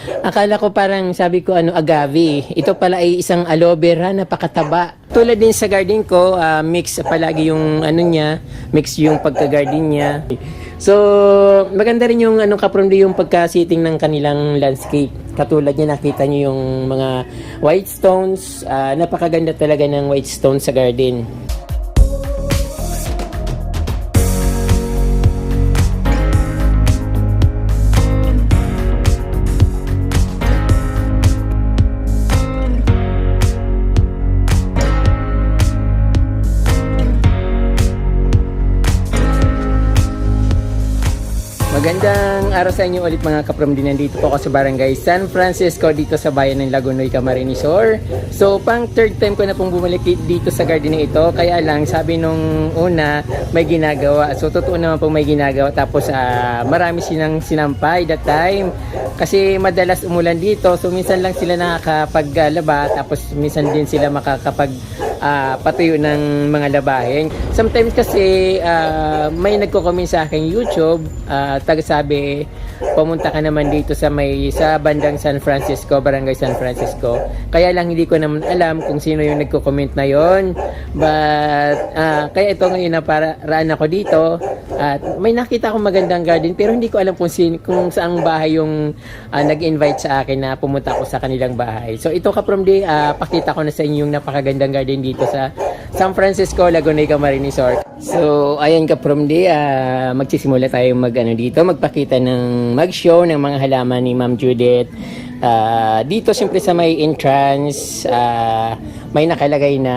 Akala ko parang sabi ko agave. Ito pala ay isang aloe vera, napakataba. Tulad din sa garden ko, mix palagi yung niya, mix yung pagka-garden niya. So, maganda rin yung kaprondi yung pagka-sitting ng kanilang landscape. Katulad niya nakita niyo yung mga white stones, napakaganda talaga ng white stones sa garden. Magandang araw sa inyo ulit mga kapromdi. Nandito po ako sa Barangay San Francisco dito sa bayan ng Lagonoy, Camarines Sur. So pang third time ko na pong bumalik dito sa garden na ito. Kaya lang sabi nung una may ginagawa. So totoo naman pong may ginagawa. Tapos marami silang sinampay that time. Kasi madalas umulan dito. So minsan lang sila nakakapaglaba. Tapos minsan din sila makakapag patuyo ng mga labahin. Sometimes kasi may nagko-comment sa akin YouTube, sabi pumunta ka naman dito sa bandang San Francisco, Barangay San Francisco. Kaya lang hindi ko naman alam kung sino yung nagko-comment na yon. But kaya ito ngayon na paraan ako dito at may nakita akong magandang garden pero hindi ko alam kung saang bahay yung nag-invite sa akin na pumunta ako sa kanilang bahay. So ito kapromdi, pakita ko na sa inyo yung napakagandang garden dito sa San Francisco, Lagonoy, Camarines Sur. So ayan kapromdi, magsisimula tayo magpakita ng mag-show ng mga halaman ni Ma'am Judith. Dito siyempre sa may entrance, may nakalagay na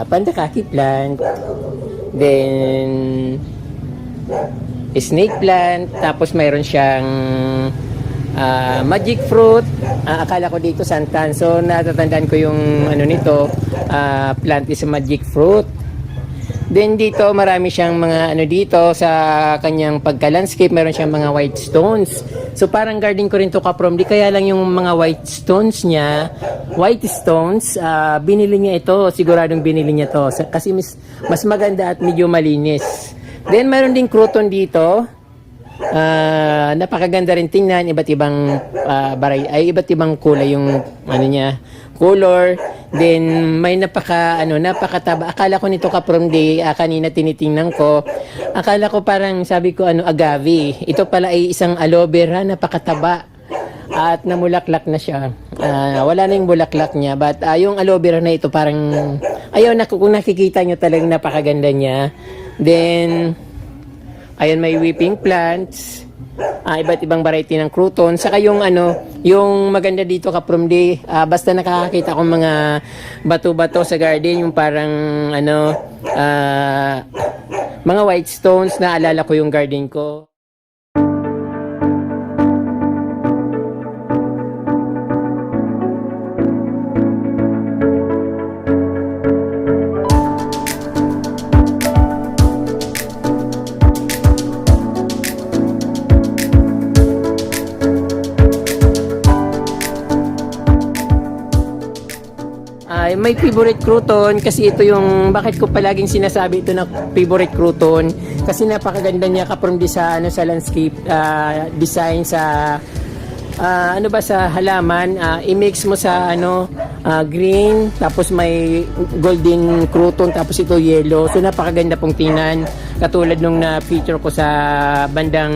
pandakaki plant, then snake plant, tapos mayroon siyang magic fruit. Akala ko dito santan. So natatandaan ko yung nito, plant is a magic fruit. Then dito marami siyang mga dito sa kanyang pagka-landscape, meron siyang mga white stones. So parang garden ko rin to kapromdi, kaya lang yung mga white stones niya, binili niya ito, siguradong binili niya to kasi mas maganda at medyo malinis. Then meron ding crouton dito. Napakaganda rin tingnan, iba't ibang iba't ibang kulay yung niya, color. Then may napakataba. Akala ko nito kapromdi, kanina tinitingnan ko. Akala ko parang sabi ko agave. Ito pala ay isang aloe vera, napakataba. At namulaklak na siya. Wala na yung bulaklak niya, but yung aloe vera na ito parang kung nakikita nyo talagang napakaganda niya. Then ayan, may weeping plants, iba't ibang variety ng crouton. Saka yung maganda dito kapromdi, basta nakakakita akong mga bato-bato sa garden, yung parang mga white stones, naalala ko yung garden ko. May favorite crouton kasi ito yung bakit ko palaging sinasabi ito na favorite crouton kasi napakaganda niya kapromdi sa landscape design sa sa halaman. I-mix mo sa green, tapos may golden crouton, tapos ito yellow. So napakaganda pong tingnan, katulad nung na-feature ko sa bandang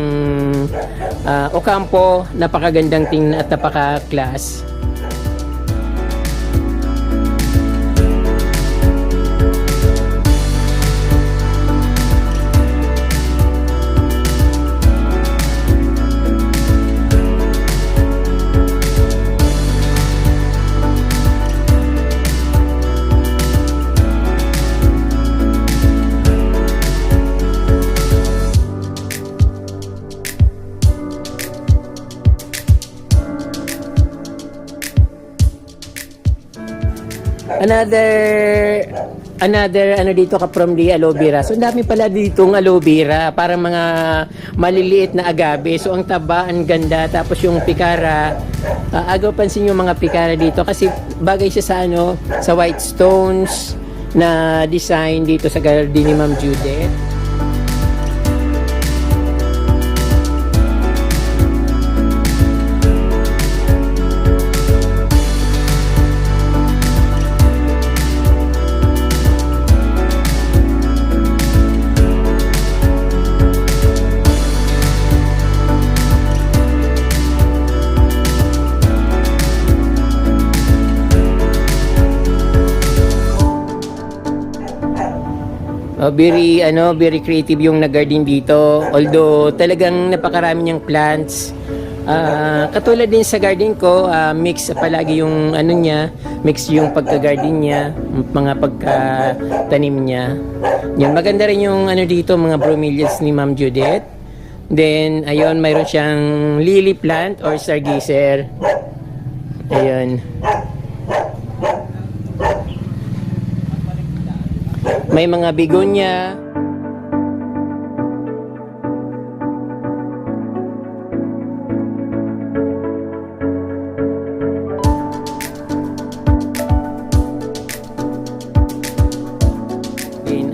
Ocampo. Napakagandang tingnan at napaka-class. Another dito kapromdi, aloe vera. So dami pala ditong aloe vera, parang mga maliliit na agave. So ang taba, ang ganda. Tapos yung pikara, agaw pansin yung mga pikara dito kasi bagay siya sa white stones na design dito sa garden ni Ma'am Judith. Very creative yung nag-garden dito. Although talagang napakarami niyang plants. Katulad din sa garden ko, mix palagi yung ano niya, mix yung pagka-garden niya, mga pagka-tanim niya. Yan, maganda rin yung ano dito, mga bromeliads ni Ma'am Judith. Then, ayun, mayroon siyang lily plant or stargazer. Ayun. May mga begonia.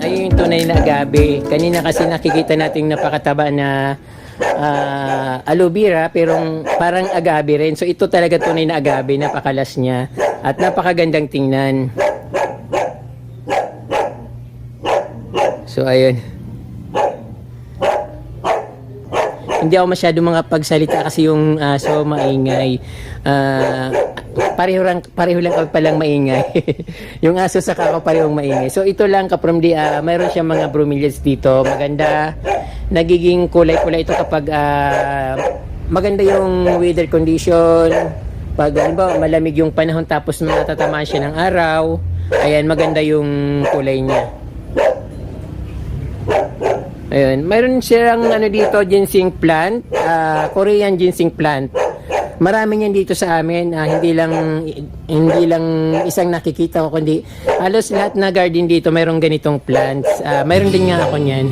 Ayun yung tunay na agave. Kanina kasi nakikita natin napakataba na aloe vera, pero parang agave rin. So ito talaga tunay na agave, napakalas niya at napakagandang tingnan. So ayun. Hindi ako masyado mga pagsalita kasi yung aso maingay. Pareho lang ako palang maingay. Yung aso sa ako parehong maingay. So ito lang kaprom di mayroon siyang mga bromeliads dito. Maganda. Nagiging kulay-kulay ito kapag maganda yung weather condition. Pag malamig yung panahon tapos matatamaan siya ng araw. Ayan, maganda yung kulay niya. Ayun, mayroon siyang ano dito, ginseng plant, Korean ginseng plant. Marami niyan dito sa amin, hindi lang isang nakikita ko, kundi halos lahat na garden dito mayroong ganitong plants. Mayroon din nga ako niyan.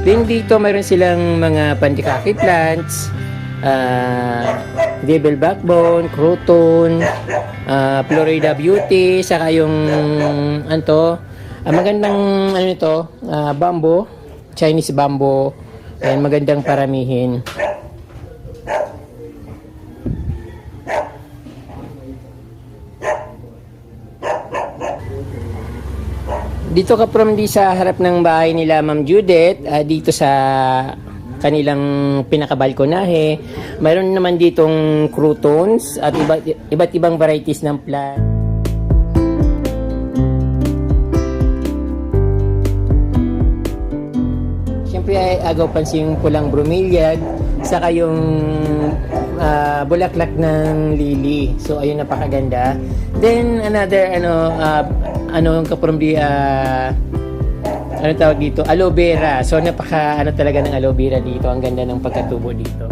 Then dito mayroon silang mga pandikaki plants, devil backbone, croton, Florida beauty, saka yung magandang bamboo, Chinese bamboo. Ayan, magandang paramihin. Dito ka from di sa harap ng bahay nila Ma'am Judith, dito sa kanilang pinakabalkonahe. Mayroon naman ditong croutons at iba't ibang varieties ng plant. Siyempre ay agaw pansin yung pulang bromeliad, saka yung bulaklak ng lily. So ayun, napakaganda. Then another kapurumdi ano tawag dito, aloe vera. So napaka talaga ng aloe vera dito. Ang ganda ng pagkatubo dito.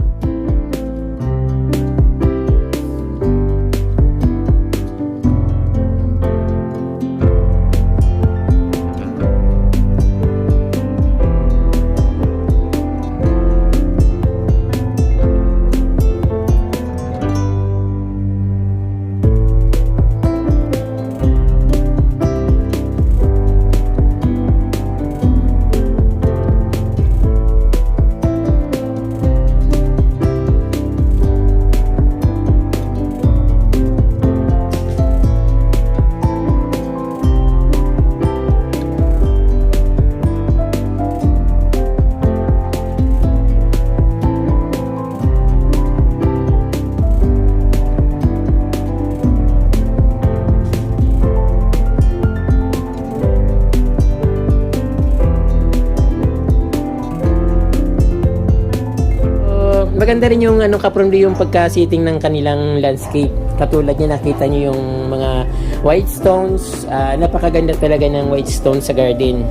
Maganda rin yung kapromdi yung pagka-sitting ng kanilang landscape. Katulad niya, nakita niyo yung mga white stones. Napakaganda talaga ng white stones sa garden.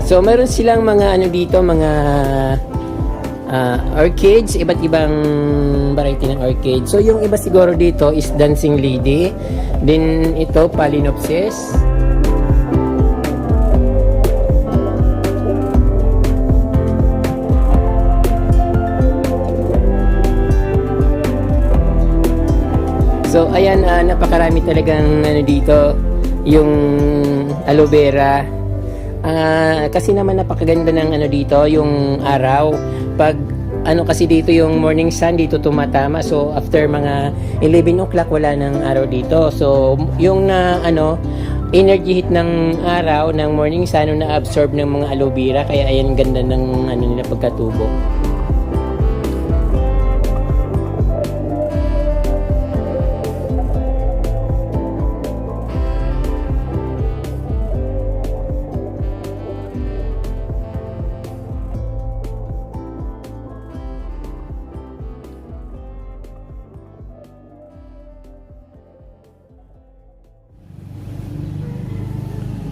So meron silang mga dito, mga orchids, iba't ibang variety ng orchid. So yung iba siguro dito is dancing lady. Then ito, Phalaenopsis. So ayan, napakarami talagang dito yung aloe vera. Kasi naman napakaganda ng dito yung araw. Pag kasi dito yung morning sun dito tumatama. So after mga 11 o'clock wala nang araw dito. So yung energy hit ng araw ng morning sun na absorb ng mga aloe vera, kaya ayan ganda ng nila pagkatubo.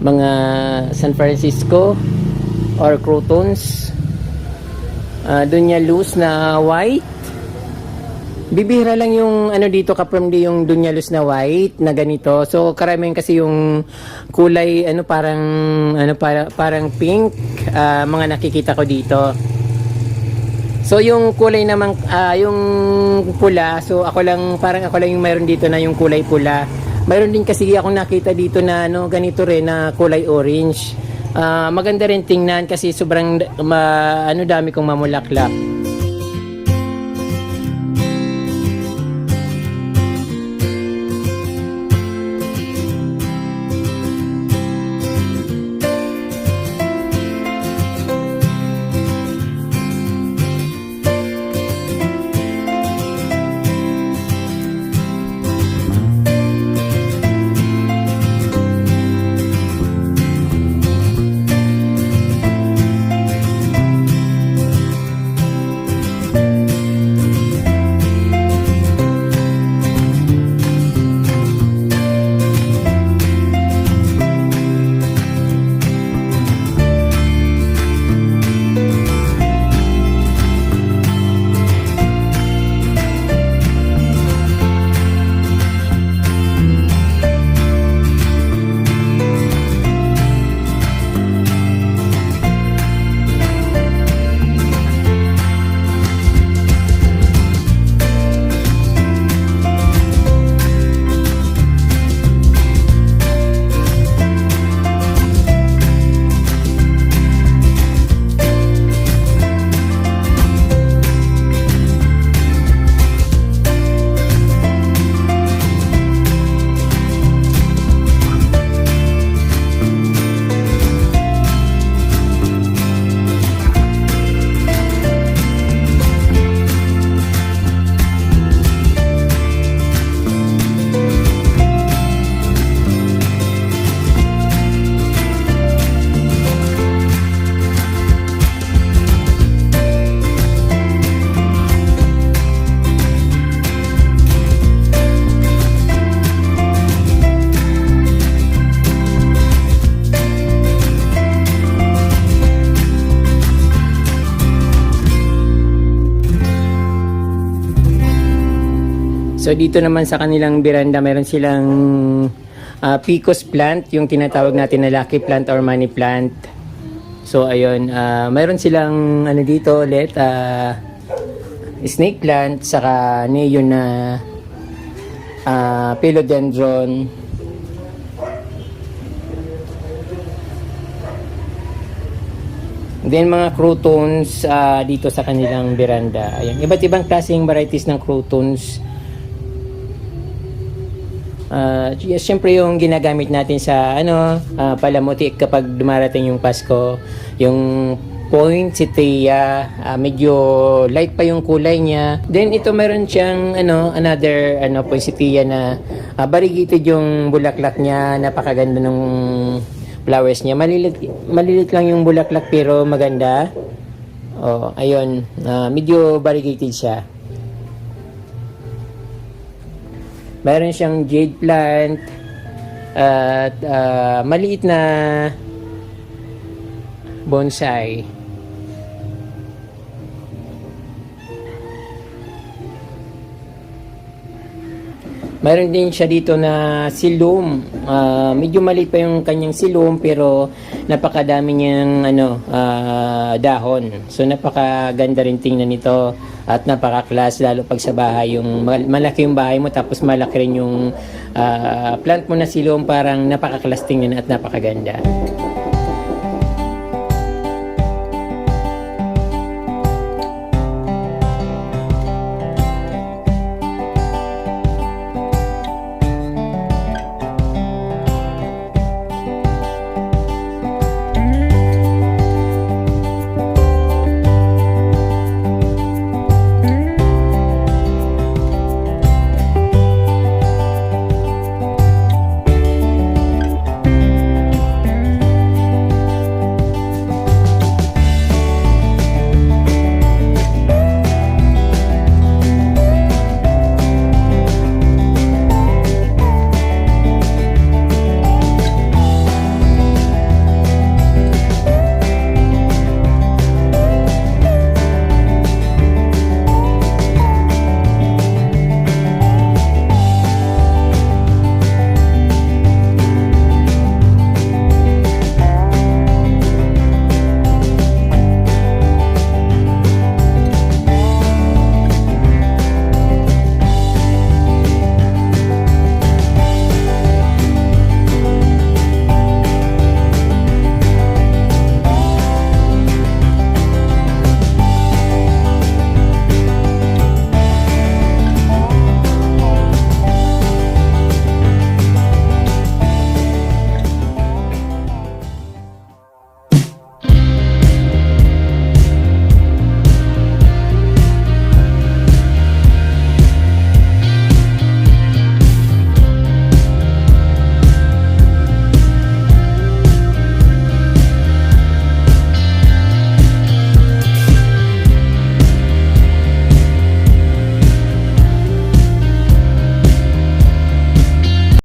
Mga San Francisco or croutons, dunya luz na white. Bibihira lang yung dito kapromdi yung dunya luz na white na ganito. So karamihan kasi yung kulay parang pink, mga nakikita ko dito. So yung kulay naman yung pula, so ako lang yung mayroon dito na yung kulay pula. Mayroon din kasi akong nakita dito na ganito rin na kulay orange. Maganda rin tingnan kasi sobrang dami kong mamulaklak. So dito naman sa kanilang veranda, meron silang Picos plant, yung tinatawag natin na lucky plant or money plant. So ayun, meron silang ano dito ulit, snake plant, saka neon na philodendron. Then mga croutons dito sa kanilang veranda. Ayan, iba't ibang klaseng varieties ng croutons. Siyempre yung ginagamit natin sa palamuti kapag dumarating yung Pasko, yung poinsettia, medyo light pa yung kulay niya. Then ito meron siyang another poinsettia na variegated yung bulaklak niya, napakaganda ng flowers niya. Malilit lang yung bulaklak pero maganda. Oh, ayun, medyo variegated siya. Meron siyang jade plant at maliit na bonsai. Meron din siya dito na silum. Medyo maliit pa yung kanyang silum pero napakadami niyang dahon. So napakaganda rin tingnan nito at napaka-class lalo pag sa bahay, yung malaki yung bahay mo tapos malaki rin yung plant mo na silum, parang napaka-class tingnan at napakaganda.